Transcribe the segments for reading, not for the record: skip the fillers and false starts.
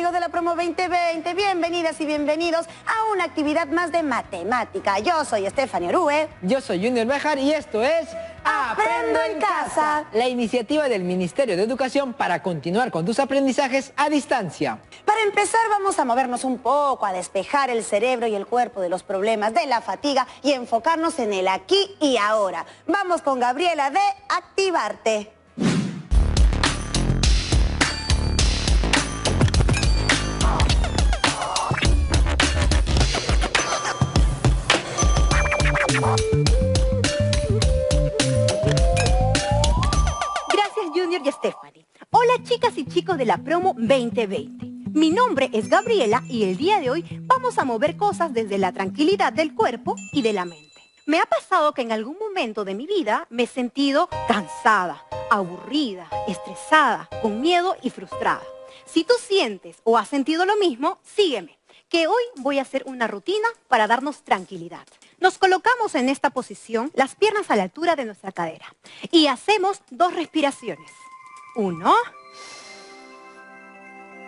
amigos de la Promo 2020, bienvenidas y bienvenidos a una actividad más de matemática. Yo soy Stephanie Orue. Yo soy Junior Bejar y esto es Aprendo en Casa, la iniciativa del Ministerio de Educación para continuar con tus aprendizajes a distancia. Para empezar vamos a movernos un poco, a despejar el cerebro y el cuerpo de los problemas, de la fatiga y enfocarnos en el aquí y ahora. Vamos con Gabriela de Activarte. Gracias Junior y Stephanie. Hola chicas y chicos de la Promo 2020. Mi nombre es Gabriela y el día de hoy vamos a mover cosas desde la tranquilidad del cuerpo y de la mente. Me ha pasado que en algún momento de mi vida me he sentido cansada, aburrida, estresada, con miedo y frustrada. Si tú sientes o has sentido lo mismo, sígueme, que hoy voy a hacer una rutina para darnos tranquilidad. Nos colocamos en esta posición, las piernas a la altura de nuestra cadera, y hacemos 2 respiraciones. 1.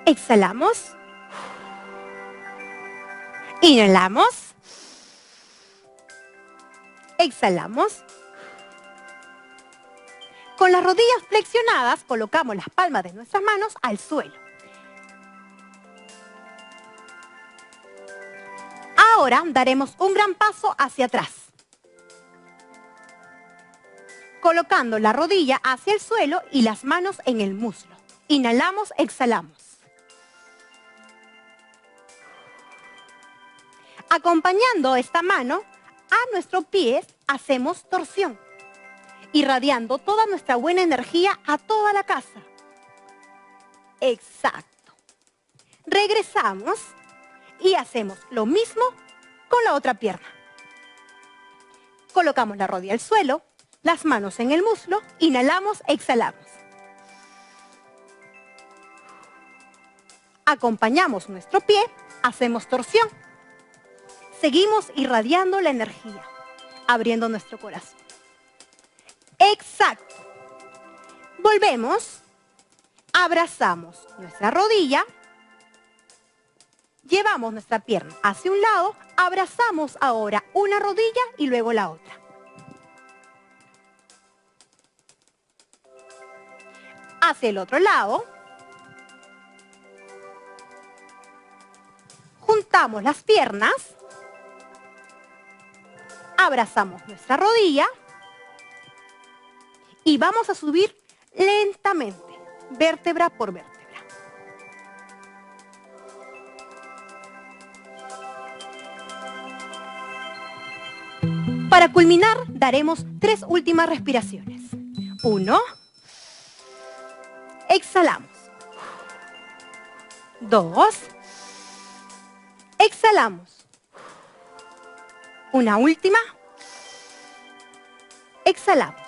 Exhalamos. Inhalamos. Exhalamos. Con las rodillas flexionadas, colocamos las palmas de nuestras manos al suelo. Ahora daremos un gran paso hacia atrás, colocando la rodilla hacia el suelo y las manos en el muslo. Inhalamos, exhalamos. Acompañando esta mano a nuestros pies, hacemos torsión, irradiando toda nuestra buena energía a toda la casa. Exacto. Regresamos y hacemos lo mismo con la otra pierna. Colocamos la rodilla al suelo, las manos en el muslo, inhalamos, exhalamos. Acompañamos nuestro pie, hacemos torsión. Seguimos irradiando la energía, abriendo nuestro corazón. Exacto. Volvemos, abrazamos nuestra rodilla, llevamos nuestra pierna hacia un lado, abrazamos ahora una rodilla y luego la otra. Hacia el otro lado. Juntamos las piernas. Abrazamos nuestra rodilla. Y vamos a subir lentamente, vértebra por vértebra. Para culminar, daremos 3 últimas respiraciones. 1. Exhalamos. 2. Exhalamos. Una última. Exhalamos.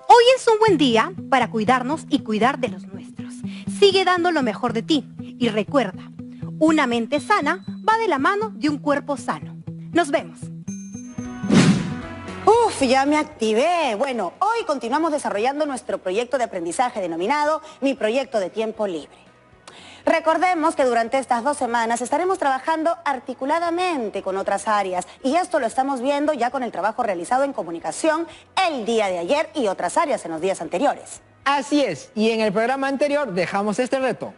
Hoy es un buen día para cuidarnos y cuidar de los nuestros. Sigue dando lo mejor de ti y recuerda, una mente sana va de la mano de un cuerpo sano. Nos vemos. Uf, ya me activé. Bueno, hoy continuamos desarrollando nuestro proyecto de aprendizaje denominado Mi Proyecto de Tiempo Libre. Recordemos que durante estas 2 semanas estaremos trabajando articuladamente con otras áreas y esto lo estamos viendo ya con el trabajo realizado en comunicación el día de ayer y otras áreas en los días anteriores. Así es, y en el programa anterior dejamos este reto.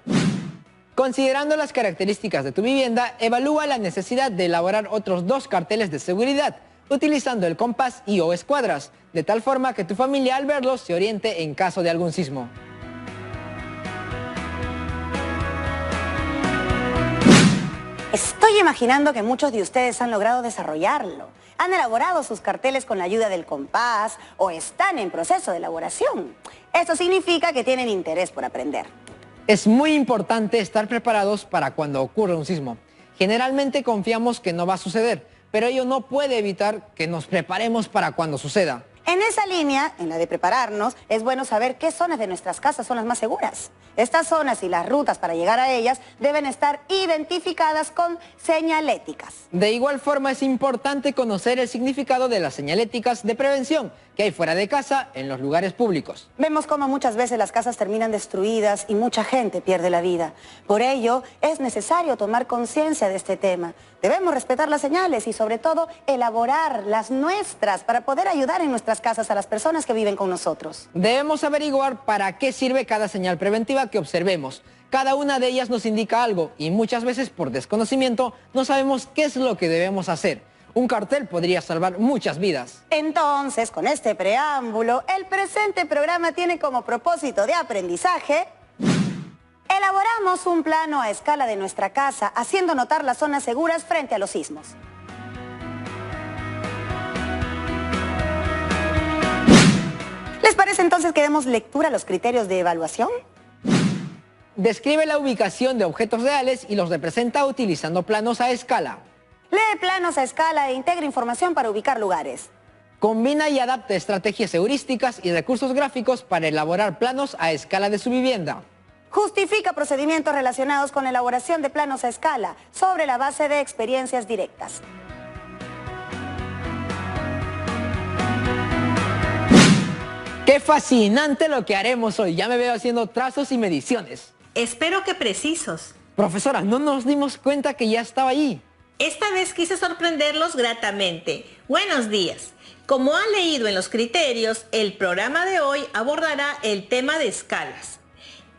Considerando las características de tu vivienda, evalúa la necesidad de elaborar otros 2 carteles de seguridad, utilizando el compás y o escuadras, de tal forma que tu familia al verlos se oriente en caso de algún sismo. Estoy imaginando que muchos de ustedes han logrado desarrollarlo. Han elaborado sus carteles con la ayuda del compás o están en proceso de elaboración. Esto significa que tienen interés por aprender. Es muy importante estar preparados para cuando ocurra un sismo. Generalmente confiamos que no va a suceder, pero ello no puede evitar que nos preparemos para cuando suceda. En esa línea, en la de prepararnos, es bueno saber qué zonas de nuestras casas son las más seguras. Estas zonas y las rutas para llegar a ellas deben estar identificadas con señaléticas. De igual forma es importante conocer el significado de las señaléticas de prevención, que hay fuera de casa en los lugares públicos. Vemos cómo muchas veces las casas terminan destruidas y mucha gente pierde la vida. Por ello, es necesario tomar conciencia de este tema. Debemos respetar las señales y, sobre todo, elaborar las nuestras para poder ayudar en nuestras casas a las personas que viven con nosotros. Debemos averiguar para qué sirve cada señal preventiva que observemos. Cada una de ellas nos indica algo y muchas veces por desconocimiento no sabemos qué es lo que debemos hacer. Un cartel podría salvar muchas vidas. Entonces, con este preámbulo, el presente programa tiene como propósito de aprendizaje: elaboramos un plano a escala de nuestra casa, haciendo notar las zonas seguras frente a los sismos. ¿Les parece entonces que demos lectura a los criterios de evaluación? Describe la ubicación de objetos reales y los representa utilizando planos a escala. Lee planos a escala e integra información para ubicar lugares. Combina y adapta estrategias heurísticas y recursos gráficos para elaborar planos a escala de su vivienda. Justifica procedimientos relacionados con la elaboración de planos a escala sobre la base de experiencias directas. ¡Qué fascinante lo que haremos hoy! Ya me veo haciendo trazos y mediciones. Espero que precisos. Profesora, no nos dimos cuenta que ya estaba allí. Esta vez quise sorprenderlos gratamente. Buenos días. Como han leído en los criterios, el programa de hoy abordará el tema de escalas.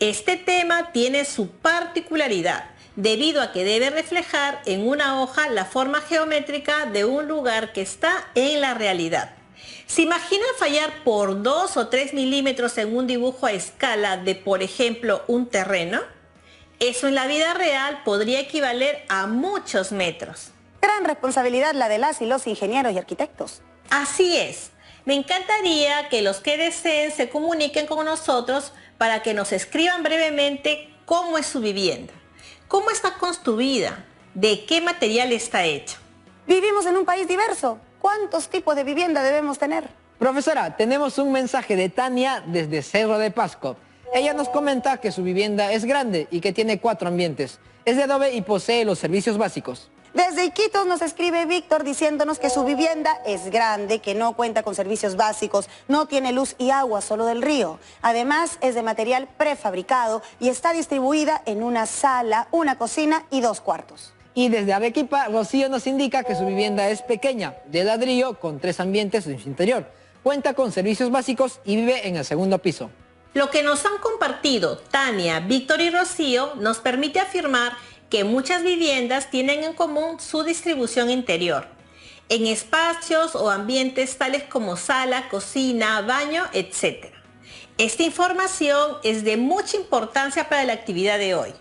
Este tema tiene su particularidad, debido a que debe reflejar en una hoja la forma geométrica de un lugar que está en la realidad. ¿Se imaginan fallar por 2 o 3 milímetros en un dibujo a escala de, por ejemplo, un terreno? Eso en la vida real podría equivaler a muchos metros. Gran responsabilidad la de las y los ingenieros y arquitectos. Así es. Me encantaría que los que deseen se comuniquen con nosotros para que nos escriban brevemente cómo es su vivienda, cómo está construida, de qué material está hecha. Vivimos en un país diverso. ¿Cuántos tipos de vivienda debemos tener? Profesora, tenemos un mensaje de Tania desde Cerro de Pasco. Ella nos comenta que su vivienda es grande y que tiene 4 ambientes. Es de adobe y posee los servicios básicos. Desde Iquitos nos escribe Víctor diciéndonos que su vivienda es grande, que no cuenta con servicios básicos, no tiene luz y agua, solo del río. Además, es de material prefabricado y está distribuida en una sala, una cocina y 2 cuartos. Y desde Arequipa, Rocío nos indica que su vivienda es pequeña, de ladrillo, con 3 ambientes en su interior. Cuenta con servicios básicos y vive en el 2º piso. Lo que nos han compartido Tania, Víctor y Rocío nos permite afirmar que muchas viviendas tienen en común su distribución interior, en espacios o ambientes tales como sala, cocina, baño, etc. Esta información es de mucha importancia para la actividad de hoy.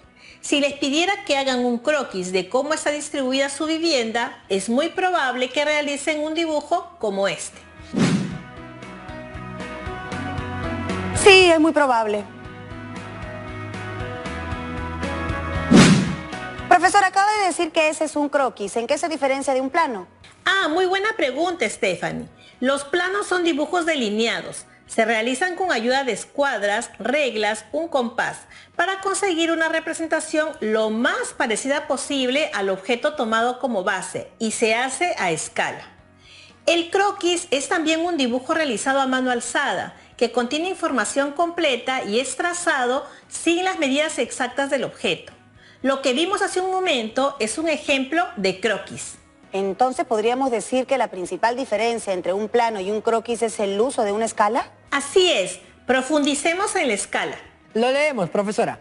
Si les pidiera que hagan un croquis de cómo está distribuida su vivienda, es muy probable que realicen un dibujo como este. Sí, es muy probable. Profesor, acaba de decir que ese es un croquis. ¿En qué se diferencia de un plano? Ah, muy buena pregunta, Stephanie. Los planos son dibujos delineados. Se realizan con ayuda de escuadras, reglas, un compás, para conseguir una representación lo más parecida posible al objeto tomado como base y se hace a escala. El croquis es también un dibujo realizado a mano alzada, que contiene información completa y es trazado sin las medidas exactas del objeto. Lo que vimos hace un momento es un ejemplo de croquis. Entonces, ¿podríamos decir que la principal diferencia entre un plano y un croquis es el uso de una escala? Así es, profundicemos en la escala. Lo leemos, profesora.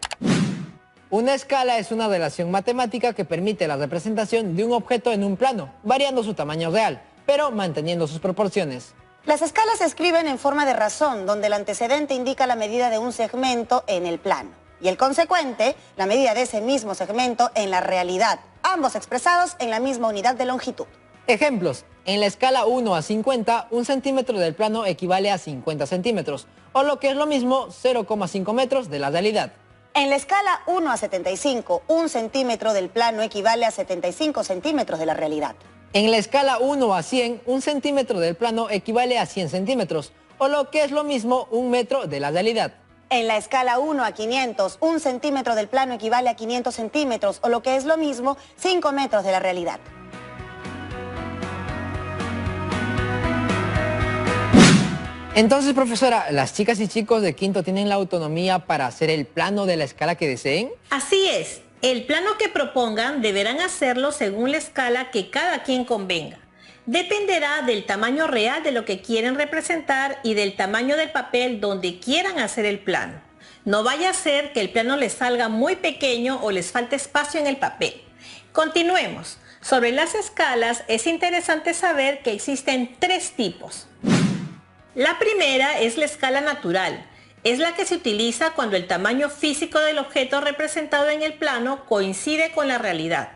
Una escala es una relación matemática que permite la representación de un objeto en un plano, variando su tamaño real, pero manteniendo sus proporciones. Las escalas se escriben en forma de razón, donde el antecedente indica la medida de un segmento en el plano y el consecuente, la medida de ese mismo segmento en la realidad, ambos expresados en la misma unidad de longitud. Ejemplos. En la escala 1 a 50, un centímetro del plano equivale a 50 centímetros, o lo que es lo mismo, 0,5 metros de la realidad. En la escala 1 a 75, un centímetro del plano equivale a 75 centímetros de la realidad. En la escala 1 a 100, un centímetro del plano equivale a 100 centímetros, o lo que es lo mismo, 1 metro de la realidad. En la escala 1 a 500, un centímetro del plano equivale a 500 centímetros, o lo que es lo mismo, 5 metros de la realidad. Entonces, profesora, ¿las chicas y chicos de quinto tienen la autonomía para hacer el plano de la escala que deseen? Así es, el plano que propongan deberán hacerlo según la escala que cada quien convenga. Dependerá del tamaño real de lo que quieren representar y del tamaño del papel donde quieran hacer el plano. No vaya a ser que el plano les salga muy pequeño o les falte espacio en el papel. Continuemos. Sobre las escalas es interesante saber que existen 3 tipos. La primera es la escala natural. Es la que se utiliza cuando el tamaño físico del objeto representado en el plano coincide con la realidad.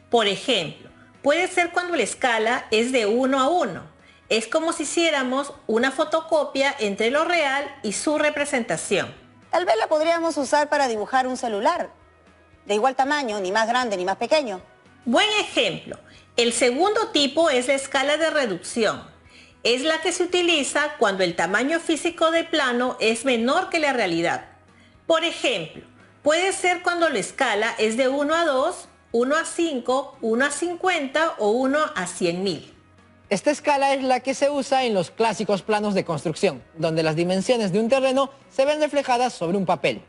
Por ejemplo, puede ser cuando la escala es de 1 a 1. Es como si hiciéramos una fotocopia entre lo real y su representación. Tal vez la podríamos usar para dibujar un celular. De igual tamaño, ni más grande ni más pequeño. Buen ejemplo. El segundo tipo es la escala de reducción. Es la que se utiliza cuando el tamaño físico del plano es menor que la realidad. Por ejemplo, puede ser cuando la escala es de 1 a 2, 1 a 5, 1 a 50 o 1 a 100.000. Esta escala es la que se usa en los clásicos planos de construcción, donde las dimensiones de un terreno se ven reflejadas sobre un papel.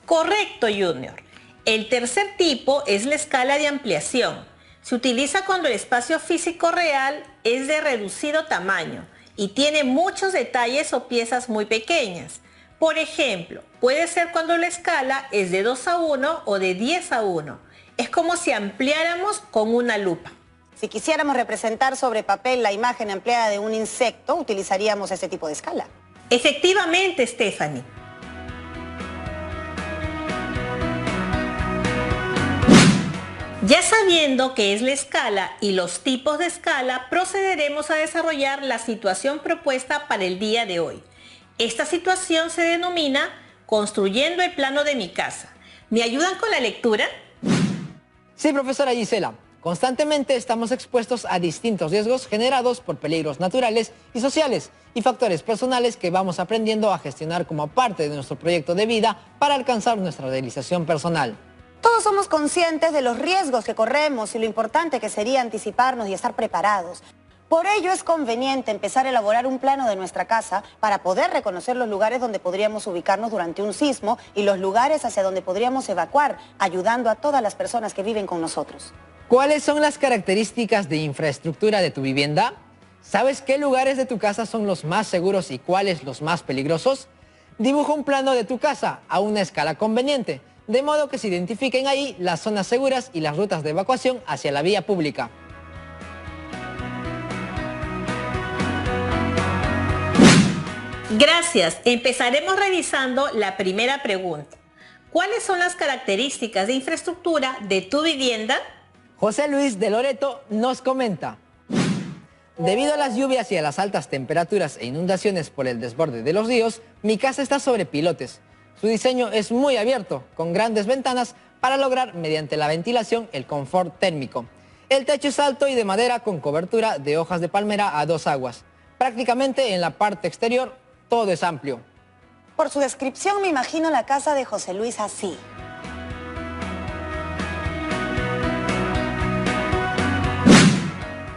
Correcto, Junior. El tercer tipo es la escala de ampliación. Se utiliza cuando el espacio físico real es de reducido tamaño y tiene muchos detalles o piezas muy pequeñas. Por ejemplo, puede ser cuando la escala es de 2 a 1 o de 10 a 1. Es como si ampliáramos con una lupa. Si quisiéramos representar sobre papel la imagen ampliada de un insecto, utilizaríamos ese tipo de escala. Efectivamente, Stephanie. Ya sabiendo qué es la escala y los tipos de escala, procederemos a desarrollar la situación propuesta para el día de hoy. Esta situación se denomina construyendo el plano de mi casa. ¿Me ayudan con la lectura? Sí, profesora Gisela. Constantemente estamos expuestos a distintos riesgos generados por peligros naturales y sociales y factores personales que vamos aprendiendo a gestionar como parte de nuestro proyecto de vida para alcanzar nuestra realización personal. Todos somos conscientes de los riesgos que corremos y lo importante que sería anticiparnos y estar preparados. Por ello es conveniente empezar a elaborar un plano de nuestra casa para poder reconocer los lugares donde podríamos ubicarnos durante un sismo y los lugares hacia donde podríamos evacuar, ayudando a todas las personas que viven con nosotros. ¿Cuáles son las características de infraestructura de tu vivienda? ¿Sabes qué lugares de tu casa son los más seguros y cuáles los más peligrosos? Dibuja un plano de tu casa a una escala conveniente, de modo que se identifiquen ahí las zonas seguras y las rutas de evacuación hacia la vía pública. Gracias. Empezaremos revisando la primera pregunta. ¿Cuáles son las características de infraestructura de tu vivienda? José Luis de Loreto nos comenta: debido a las lluvias y a las altas temperaturas e inundaciones por el desborde de los ríos, mi casa está sobre pilotes. Su diseño es muy abierto, con grandes ventanas para lograr mediante la ventilación el confort térmico. El techo es alto y de madera con cobertura de hojas de palmera a 2 aguas. Prácticamente en la parte exterior todo es amplio. Por su descripción me imagino la casa de José Luis así.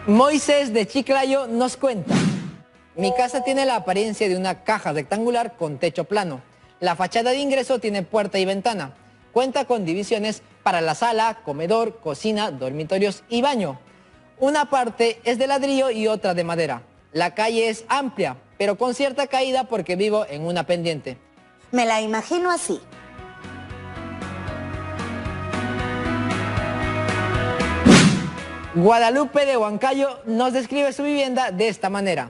Moisés de Chiclayo nos cuenta: mi casa tiene la apariencia de una caja rectangular con techo plano. La fachada de ingreso tiene puerta y ventana. Cuenta con divisiones para la sala, comedor, cocina, dormitorios y baño. Una parte es de ladrillo y otra de madera. La calle es amplia, pero con cierta caída porque vivo en una pendiente. Me la imagino así. Guadalupe de Huancayo nos describe su vivienda de esta manera: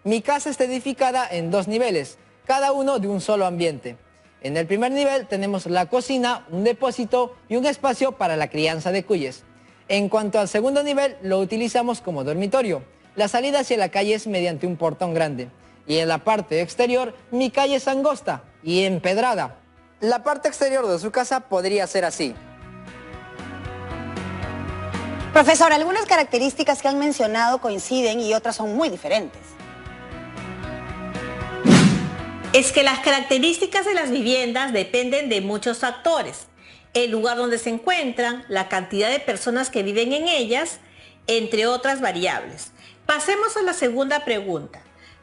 mi casa está edificada en 2 niveles, cada uno de un solo ambiente. En el primer nivel tenemos la cocina, un depósito y un espacio para la crianza de cuyes. En cuanto al segundo nivel, lo utilizamos como dormitorio. La salida hacia la calle es mediante un portón grande. Y en la parte exterior, mi calle es angosta y empedrada. La parte exterior de su casa podría ser así. Profesor, algunas características que han mencionado coinciden y otras son muy diferentes. Es que las características de las viviendas dependen de muchos factores. El lugar donde se encuentran, la cantidad de personas que viven en ellas, entre otras variables. Pasemos a la segunda pregunta.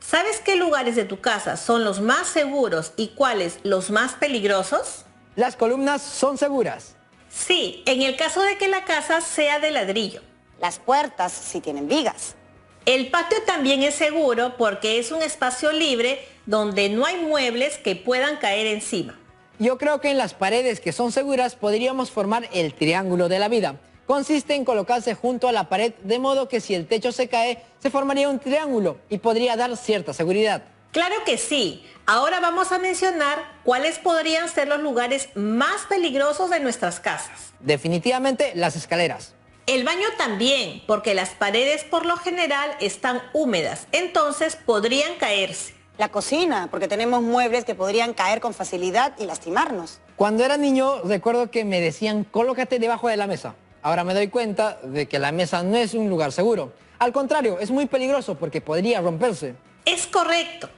¿Sabes qué lugares de tu casa son los más seguros y cuáles los más peligrosos? Las columnas son seguras. Sí, en el caso de que la casa sea de ladrillo. Las puertas sí tienen vigas. El patio también es seguro porque es un espacio libre donde no hay muebles que puedan caer encima. Yo creo que en las paredes que son seguras podríamos formar el triángulo de la vida. Consiste en colocarse junto a la pared de modo que si el techo se cae, se formaría un triángulo y podría dar cierta seguridad. Claro que sí. Ahora vamos a mencionar cuáles podrían ser los lugares más peligrosos de nuestras casas. Definitivamente las escaleras. El baño también, porque las paredes por lo general están húmedas, entonces podrían caerse. La cocina, porque tenemos muebles que podrían caer con facilidad y lastimarnos. Cuando era niño recuerdo que me decían colócate debajo de la mesa. Ahora me doy cuenta de que la mesa no es un lugar seguro. Al contrario, es muy peligroso porque podría romperse. Es correcto.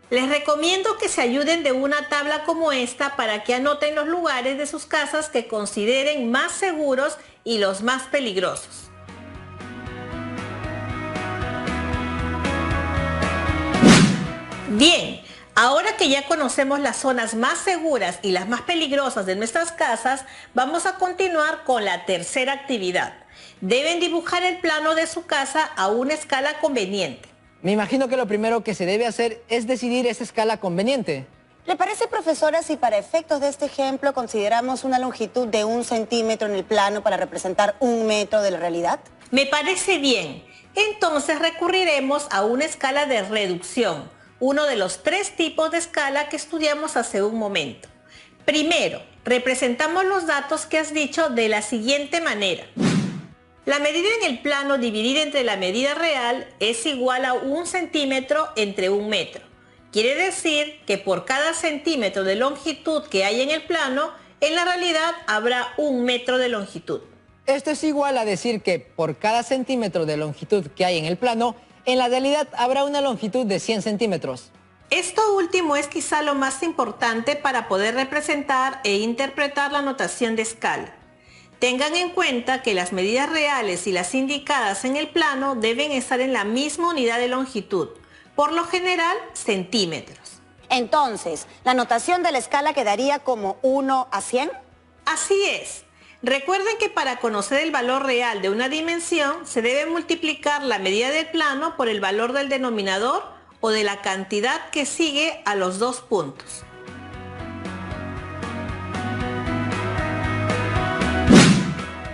Les recomiendo que se ayuden de una tabla como esta para que anoten los lugares de sus casas que consideren más seguros y los más peligrosos. Bien, ahora que ya conocemos las zonas más seguras y las más peligrosas de nuestras casas, vamos a continuar con la tercera actividad. Deben dibujar el plano de su casa a una escala conveniente. Me imagino que lo primero que se debe hacer es decidir esa escala conveniente. ¿Le parece, profesora, si para efectos de este ejemplo consideramos una longitud de 1 centímetro en el plano para representar 1 metro de la realidad? Me parece bien. Entonces recurriremos a una escala de reducción, uno de los 3 tipos de escala que estudiamos hace un momento. Primero, representamos los datos que has dicho de la siguiente manera. La medida en el plano dividida entre la medida real es igual a 1 centímetro entre 1 metro. Quiere decir que por cada centímetro de longitud que hay en el plano, en la realidad habrá 1 metro de longitud. Esto es igual a decir que por cada centímetro de longitud que hay en el plano, en la realidad habrá una longitud de 100 centímetros. Esto último es quizá lo más importante para poder representar e interpretar la notación de escala. Tengan en cuenta que las medidas reales y las indicadas en el plano deben estar en la misma unidad de longitud, por lo general centímetros. Entonces, ¿la notación de la escala quedaría como 1 a 100? Así es. Recuerden que para conocer el valor real de una dimensión se debe multiplicar la medida del plano por el valor del denominador o de la cantidad que sigue a los 2 puntos.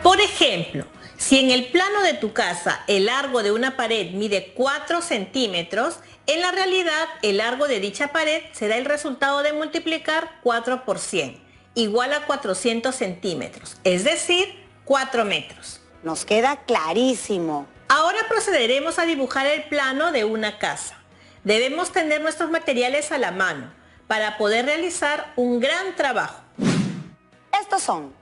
Por ejemplo, si en el plano de tu casa el largo de una pared mide 4 centímetros, en la realidad el largo de dicha pared será el resultado de multiplicar 4 por 100, igual a 400 centímetros, es decir, 4 metros. Nos queda clarísimo. Ahora procederemos a dibujar el plano de una casa. Debemos tener nuestros materiales a la mano para poder realizar un gran trabajo. Estos son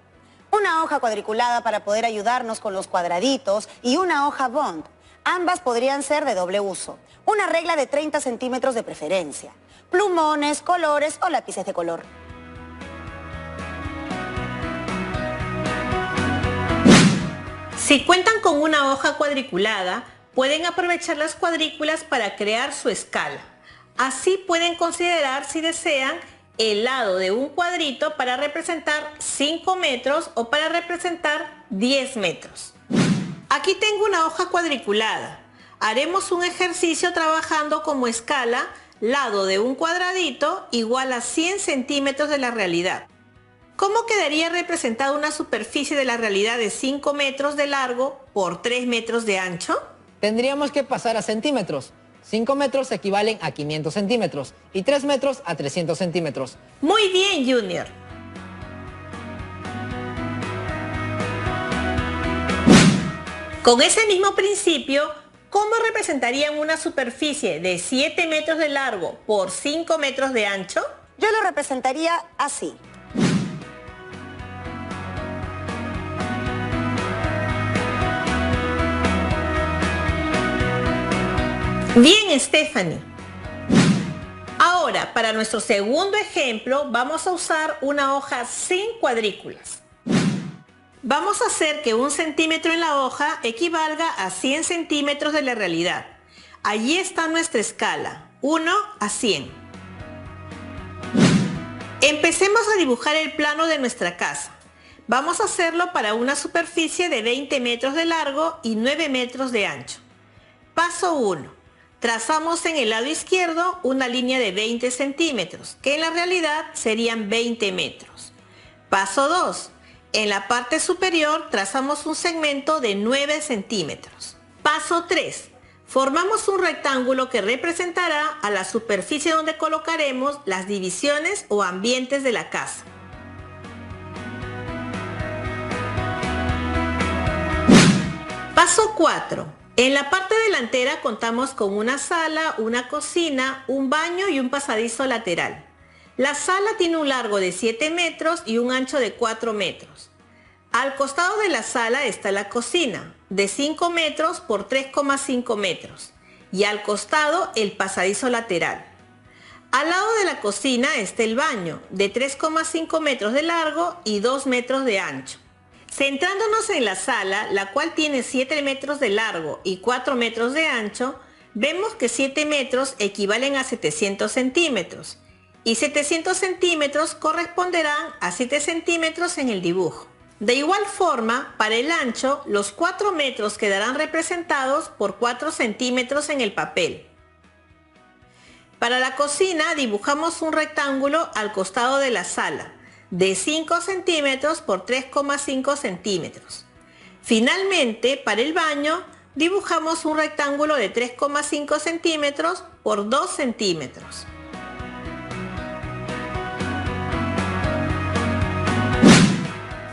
una hoja cuadriculada para poder ayudarnos con los cuadraditos y una hoja bond. Ambas podrían ser de doble uso. Una regla de 30 centímetros de preferencia. Plumones, colores o lápices de color. Si cuentan con una hoja cuadriculada, pueden aprovechar las cuadrículas para crear su escala. Así pueden considerar, si desean, el lado de un cuadrito para representar 5 metros o para representar 10 metros. Aquí tengo una hoja cuadriculada. Haremos un ejercicio trabajando como escala, lado de un cuadradito igual a 100 centímetros de la realidad. ¿Cómo quedaría representada una superficie de la realidad de 5 metros de largo por 3 metros de ancho? Tendríamos que pasar a centímetros. 5 metros equivalen a 500 centímetros y 3 metros a 300 centímetros. Muy bien, Junior. Con ese mismo principio, ¿cómo representarían una superficie de 7 metros de largo por 5 metros de ancho? Yo lo representaría así. Bien, Stephanie. Ahora, para nuestro segundo ejemplo, vamos a usar una hoja sin cuadrículas. Vamos a hacer que 1 centímetro en la hoja equivalga a 100 centímetros de la realidad. Allí está nuestra escala, 1 a 100. Empecemos a dibujar el plano de nuestra casa. Vamos a hacerlo para una superficie de 20 metros de largo y 9 metros de ancho. Paso 1. Trazamos en el lado izquierdo una línea de 20 centímetros, que en la realidad serían 20 metros. Paso 2. En la parte superior trazamos un segmento de 9 centímetros. Paso 3. Formamos un rectángulo que representará a la superficie donde colocaremos las divisiones o ambientes de la casa. Paso 4. En la parte delantera contamos con una sala, una cocina, un baño y un pasadizo lateral. La sala tiene un largo de 7 metros y un ancho de 4 metros. Al costado de la sala está la cocina, de 5 metros por 3,5 metros, y al costado el pasadizo lateral. Al lado de la cocina está el baño, de 3,5 metros de largo y 2 metros de ancho. Centrándonos en la sala, la cual tiene 7 metros de largo y 4 metros de ancho, vemos que 7 metros equivalen a 700 centímetros, y 700 centímetros corresponderán a 7 centímetros en el dibujo. De igual forma, para el ancho, los 4 metros quedarán representados por 4 centímetros en el papel. Para la cocina dibujamos un rectángulo al costado de la sala, de 5 centímetros por 3,5 centímetros. Finalmente, para el baño, dibujamos un rectángulo de 3,5 centímetros por 2 centímetros.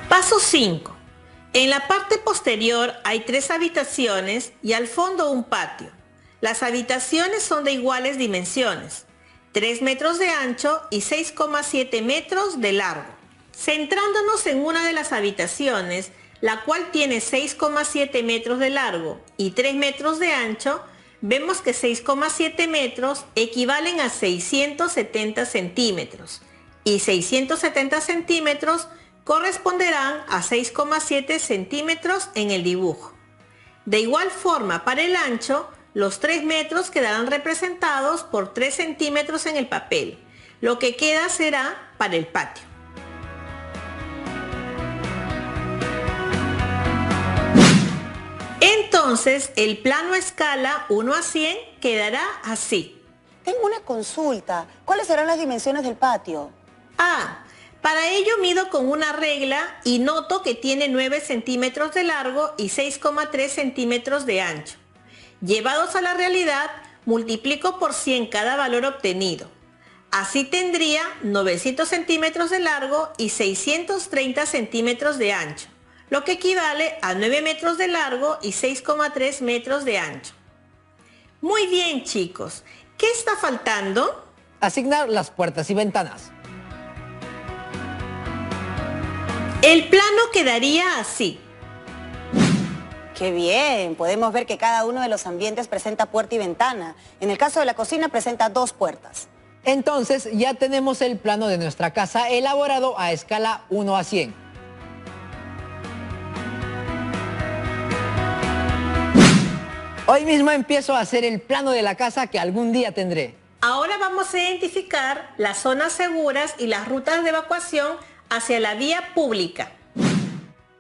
Paso 5. En la parte posterior hay 3 habitaciones y al fondo un patio. Las habitaciones son de iguales dimensiones, 3 metros de ancho y 6,7 metros de largo. Centrándonos en una de las habitaciones, la cual tiene 6,7 metros de largo y 3 metros de ancho, vemos que 6,7 metros equivalen a 670 centímetros y 670 centímetros corresponderán a 6,7 centímetros en el dibujo. De igual forma, para el ancho, los 3 metros quedarán representados por 3 centímetros en el papel. Lo que queda será para el patio. Entonces, el plano a escala 1 a 100 quedará así. Tengo una consulta. ¿Cuáles serán las dimensiones del patio? Para ello mido con una regla y noto que tiene 9 centímetros de largo y 6,3 centímetros de ancho. Llevados a la realidad, multiplico por 100 cada valor obtenido. Así tendría 900 centímetros de largo y 630 centímetros de ancho, lo que equivale a 9 metros de largo y 6,3 metros de ancho. Muy bien, chicos. ¿Qué está faltando? Asignar las puertas y ventanas. El plano quedaría así. ¡Qué bien! Podemos ver que cada uno de los ambientes presenta puerta y ventana. En el caso de la cocina presenta 2 puertas. Entonces ya tenemos el plano de nuestra casa elaborado a escala 1 a 100. Hoy mismo empiezo a hacer el plano de la casa que algún día tendré. Ahora vamos a identificar las zonas seguras y las rutas de evacuación hacia la vía pública.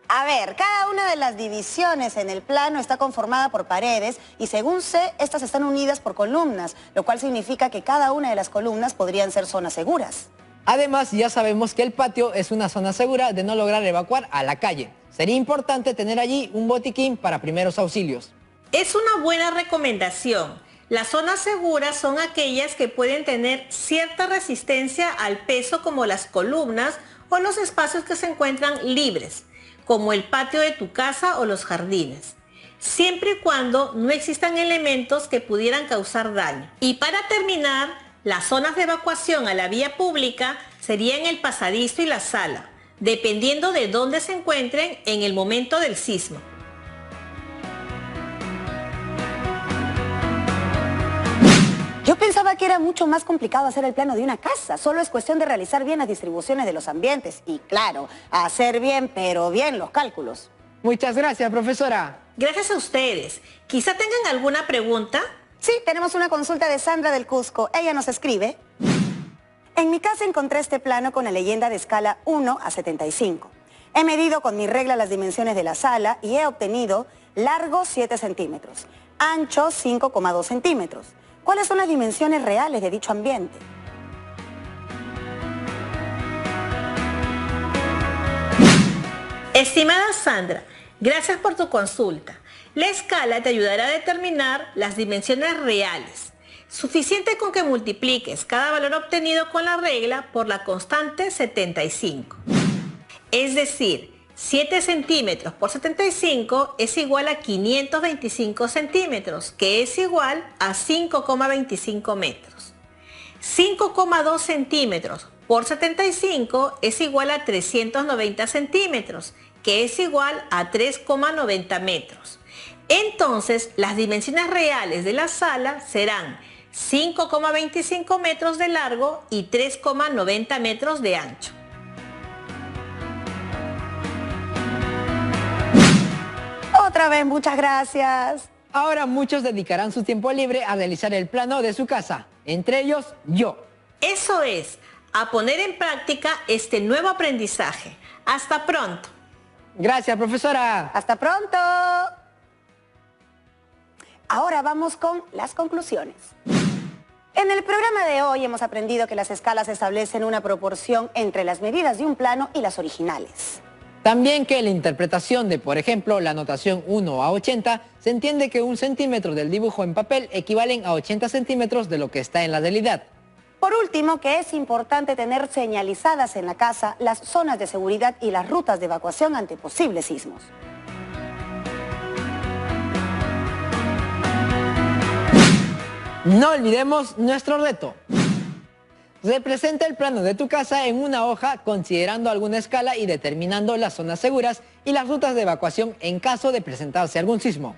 A ver, cada una de las divisiones en el plano está conformada por paredes y según sé, estas están unidas por columnas, lo cual significa que cada una de las columnas podrían ser zonas seguras. Además, ya sabemos que el patio es una zona segura de no lograr evacuar a la calle. Sería importante tener allí un botiquín para primeros auxilios. Es una buena recomendación. Las zonas seguras son aquellas que pueden tener cierta resistencia al peso, como las columnas o los espacios que se encuentran libres, como el patio de tu casa o los jardines, siempre y cuando no existan elementos que pudieran causar daño. Y para terminar, las zonas de evacuación a la vía pública serían el pasadizo y la sala, dependiendo de dónde se encuentren en el momento del sismo. Yo pensaba que era mucho más complicado hacer el plano de una casa. Solo es cuestión de realizar bien las distribuciones de los ambientes. Y claro, hacer bien, pero bien los cálculos. Muchas gracias, profesora. Gracias a ustedes. Quizá tengan alguna pregunta. Sí, tenemos una consulta de Sandra del Cusco. Ella nos escribe: en mi casa encontré este plano con la leyenda de escala 1 a 75. He medido con mi regla las dimensiones de la sala y he obtenido largo 7 centímetros, ancho 5,2 centímetros. ¿Cuáles son las dimensiones reales de dicho ambiente? Estimada Sandra, gracias por tu consulta. La escala te ayudará a determinar las dimensiones reales. Suficiente con que multipliques cada valor obtenido con la regla por la constante 75. Es decir, 7 centímetros por 75 es igual a 525 centímetros, que es igual a 5,25 metros. 5,2 centímetros por 75 es igual a 390 centímetros, que es igual a 3,90 metros. Entonces, las dimensiones reales de la sala serán 5,25 metros de largo y 3,90 metros de ancho. Otra vez, muchas gracias. Ahora muchos dedicarán su tiempo libre a realizar el plano de su casa, entre ellos yo. Eso es, a poner en práctica este nuevo aprendizaje. Hasta pronto. Gracias, profesora. Hasta pronto. Ahora vamos con las conclusiones. En el programa de hoy hemos aprendido que las escalas establecen una proporción entre las medidas de un plano y las originales. También que en la interpretación de, por ejemplo, la notación 1 a 80, se entiende que 1 centímetro del dibujo en papel equivalen a 80 centímetros de lo que está en la realidad. Por último, que es importante tener señalizadas en la casa las zonas de seguridad y las rutas de evacuación ante posibles sismos. No olvidemos nuestro reto. Representa el plano de tu casa en una hoja considerando alguna escala y determinando las zonas seguras y las rutas de evacuación en caso de presentarse algún sismo.